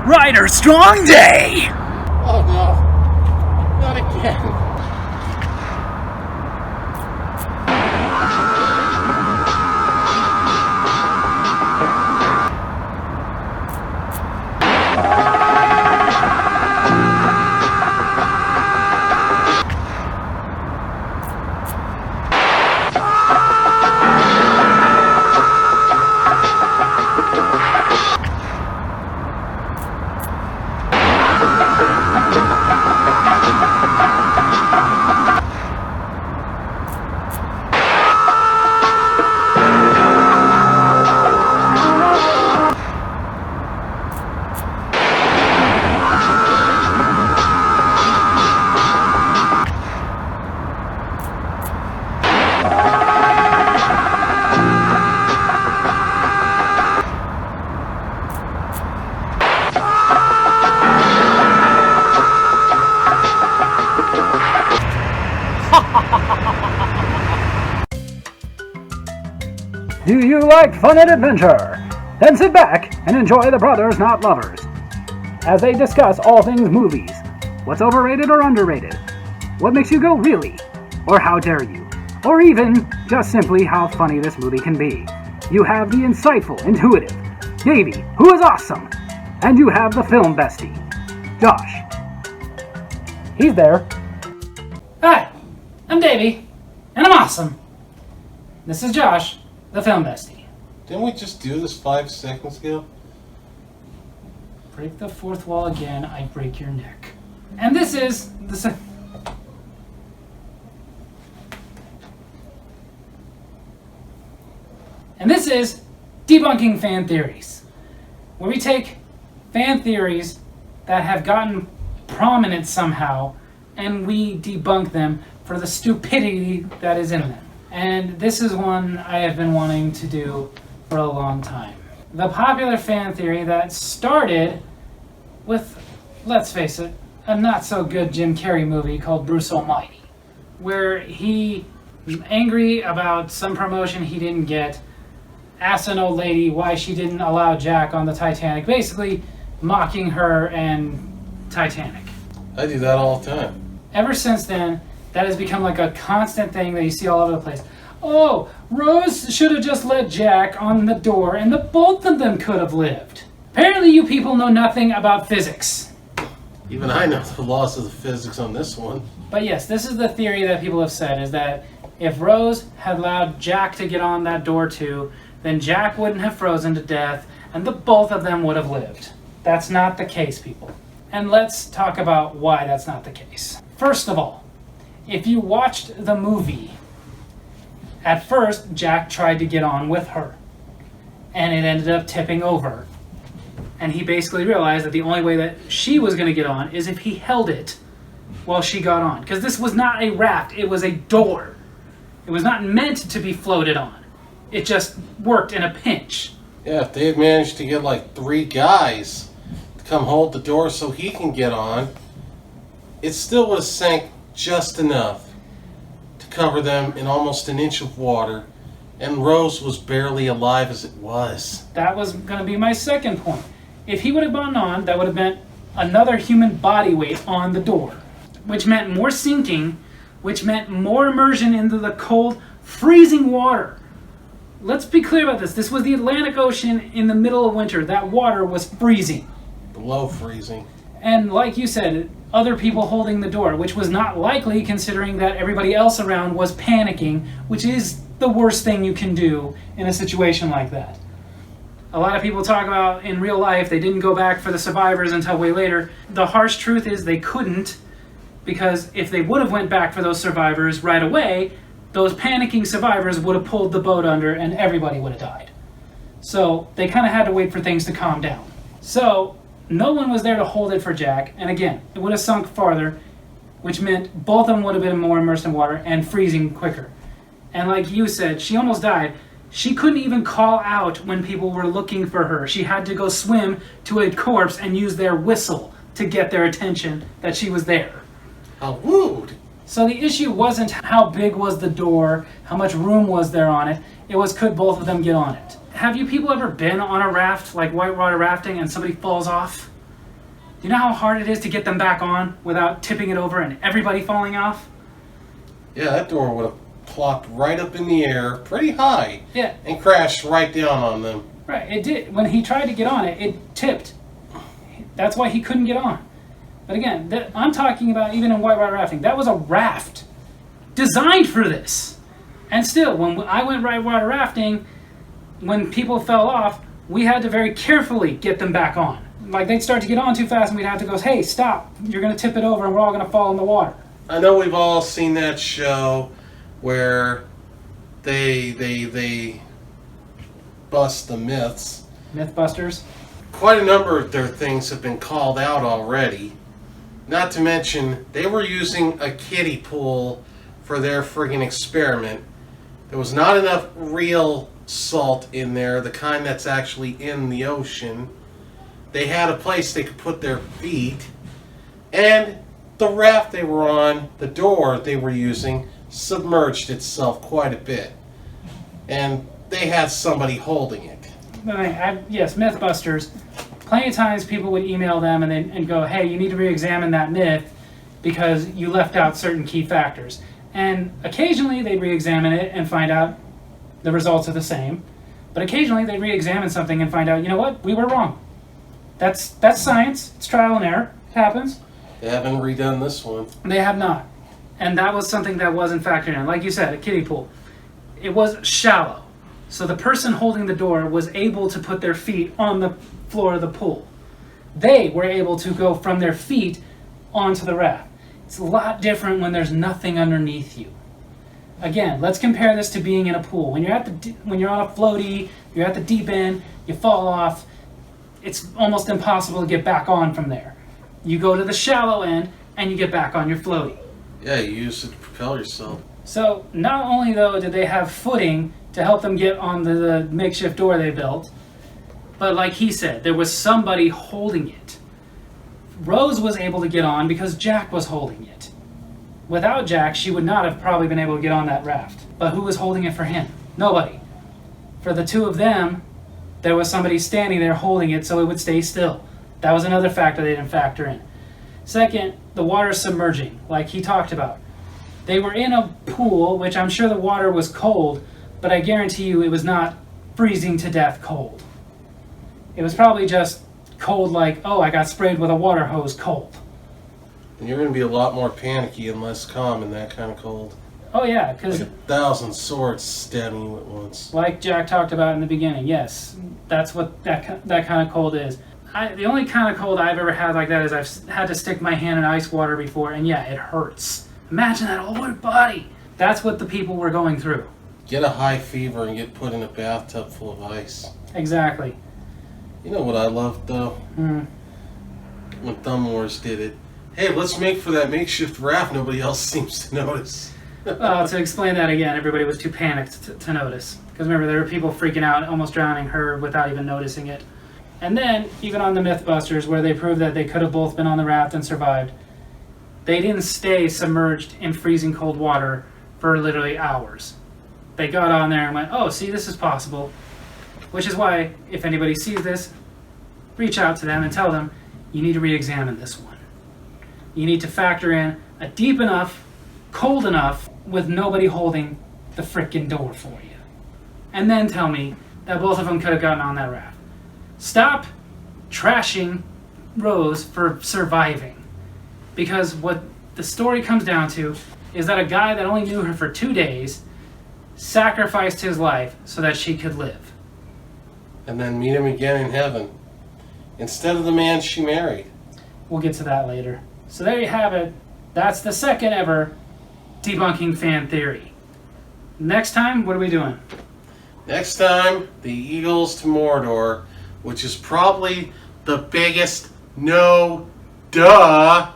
Rider Strong Day! Oh no, not again. Do you like fun and adventure? Then sit back and enjoy the Brothers Not Lovers as they discuss all things movies. What's overrated or underrated? What makes you go really? Or how dare you? Or even just simply how funny this movie can be. You have the insightful, intuitive Davey, who is awesome. And you have the film bestie, Josh. He's there. Hi, I'm Davey, and I'm awesome. This is Josh, the film bestie. Didn't we just do this 5 seconds ago? Break the fourth wall again, I break your neck. And this is the And this is Debunking Fan Theories, where we take fan theories that have gotten prominent somehow and we debunk them for the stupidity that is in them. And this is one I have been wanting to do for a long time. The popular fan theory that started with, let's face it, a not so good Jim Carrey movie called Bruce Almighty, where he was angry about some promotion he didn't get, asked an old lady why she didn't allow Jack on the Titanic, basically mocking her and Titanic. I do that all the time. Ever since then, that has become like a constant thing that you see all over the place. Oh, Rose should have just let Jack on the door and the both of them could have lived. Apparently you people know nothing about physics. Even I know the laws of the physics on this one. But yes, this is the theory that people have said, is that if Rose had allowed Jack to get on that door too, then Jack wouldn't have frozen to death and the both of them would have lived. That's not the case, people. And let's talk about why that's not the case. First of all, if you watched the movie, at first Jack tried to get on with her and it ended up tipping over. And he basically realized that the only way that she was going to get on is if he held it while she got on. Because this was not a raft, it was a door. It was not meant to be floated on. It just worked in a pinch. Yeah, if they had managed to get like 3 guys to come hold the door so he can get on, it still would have sank just enough to cover them in almost an inch of water, and Rose was barely alive as it was. That was going to be my second point. If he would have gone on, that would have meant another human body weight on the door, which meant more sinking, which meant more immersion into the cold, freezing water. Let's be clear about this. This was the Atlantic Ocean in the middle of winter. That water was freezing. Below freezing. And like you said, other people holding the door, which was not likely considering that everybody else around was panicking, which is the worst thing you can do in a situation like that. A lot of people talk about in real life they didn't go back for the survivors until way later. The harsh truth is they couldn't, because if they would have went back for those survivors right away, those panicking survivors would have pulled the boat under and everybody would have died. So they kind of had to wait for things to calm down. So no one was there to hold it for Jack, and again, it would have sunk farther, which meant both of them would have been more immersed in water and freezing quicker. And like you said, she almost died. She couldn't even call out when people were looking for her. She had to go swim to a corpse and use their whistle to get their attention that she was there. How rude! So the issue wasn't how big was the door, how much room was there on it, it was could both of them get on it. Have you people ever been on a raft, like whitewater rafting, and somebody falls off? Do you know how hard it is to get them back on without tipping it over and everybody falling off? Yeah, that door would have plopped right up in the air, pretty high, Yeah. and crashed right down on them. Right, it did. When he tried to get on it, it tipped. That's why he couldn't get on. But again, I'm talking about even in whitewater rafting. That was a raft designed for this. And still, when I went whitewater rafting, when people fell off, we had to very carefully get them back on. Like, they'd start to get on too fast, and we'd have to go, hey, stop. You're going to tip it over, and we're all going to fall in the water. I know we've all seen that show where they bust the myths. Mythbusters. Quite a number of their things have been called out already. Not to mention, they were using a kiddie pool for their friggin' experiment. There was not enough real salt in there, the kind that's actually in the ocean. They had a place they could put their feet, and the raft they were on, the door they were using, submerged itself quite a bit. And they had somebody holding it. Yes, Mythbusters. Plenty of times people would email them and go, hey, you need to re-examine that myth because you left out certain key factors. And occasionally they'd re-examine it and find out the results are the same. But occasionally they'd re-examine something and find out, you know what, we were wrong. That's science. It's trial and error. It happens. They haven't redone this one. They have not. And that was something that wasn't factored in. Like you said, a kiddie pool. It was shallow. So the person holding the door was able to put their feet on the floor of the pool. They were able to go from their feet onto the raft. It's a lot different when there's nothing underneath you. Again, let's compare this to being in a pool. When you're on a floaty, you're at the deep end, you fall off, it's almost impossible to get back on from there. You go to the shallow end and you get back on your floaty. Yeah, you use it to propel yourself. So not only though did they have footing to help them get on the makeshift door they built, but like he said, there was somebody holding it. Rose was able to get on because Jack was holding it. Without Jack, she would not have probably been able to get on that raft. But who was holding it for him? Nobody. For the two of them, there was somebody standing there holding it so it would stay still. That was another factor they didn't factor in. Second, the water submerging, like he talked about. They were in a pool, which I'm sure the water was cold, but I guarantee you it was not freezing to death cold. It was probably just cold like, oh, I got sprayed with a water hose cold. And you're going to be a lot more panicky and less calm in that kind of cold. Oh yeah, because Like 1,000 swords stabbing you at once. like Jack talked about in the beginning, yes, that's what that kind of cold is. The only kind of cold I've ever had like that is I've had to stick my hand in ice water before, and yeah, it hurts. Imagine that all over your body. That's what the people were going through. Get a high fever and get put in a bathtub full of ice. Exactly. You know what I loved though? When Thumb Wars did it. Hey, let's make for that makeshift raft nobody else seems to notice. To explain that again, everybody was too panicked to notice. Because remember, there were people freaking out, almost drowning her without even noticing it. And then, even on the Mythbusters, where they proved that they could have both been on the raft and survived, they didn't stay submerged in freezing cold water for literally hours. They got on there and went, oh, see, this is possible. Which is why, if anybody sees this, reach out to them and tell them, you need to re-examine this one. You need to factor in a deep enough, cold enough, with nobody holding the frickin' door for you. And then tell me that both of them could have gotten on that raft. Stop trashing Rose for surviving. Because what the story comes down to is that a guy that only knew her for 2 days sacrificed his life so that she could live. And then meet him again in heaven. Instead of the man she married. We'll get to that later. So there you have it. That's the second ever Debunking Fan Theory. Next time, what are we doing? Next time, the Eagles to Mordor, which is probably the biggest no-duh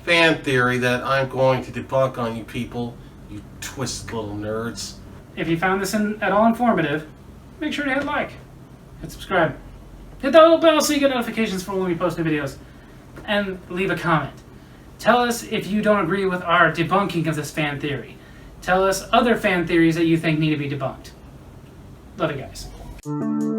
fan theory that I'm going to debunk on you people, you twisted little nerds. If you found this at all informative, make sure to hit like, hit subscribe, hit that little bell so you get notifications for when we post new videos, and leave a comment. Tell us if you don't agree with our debunking of this fan theory. Tell us other fan theories that you think need to be debunked. Love you guys.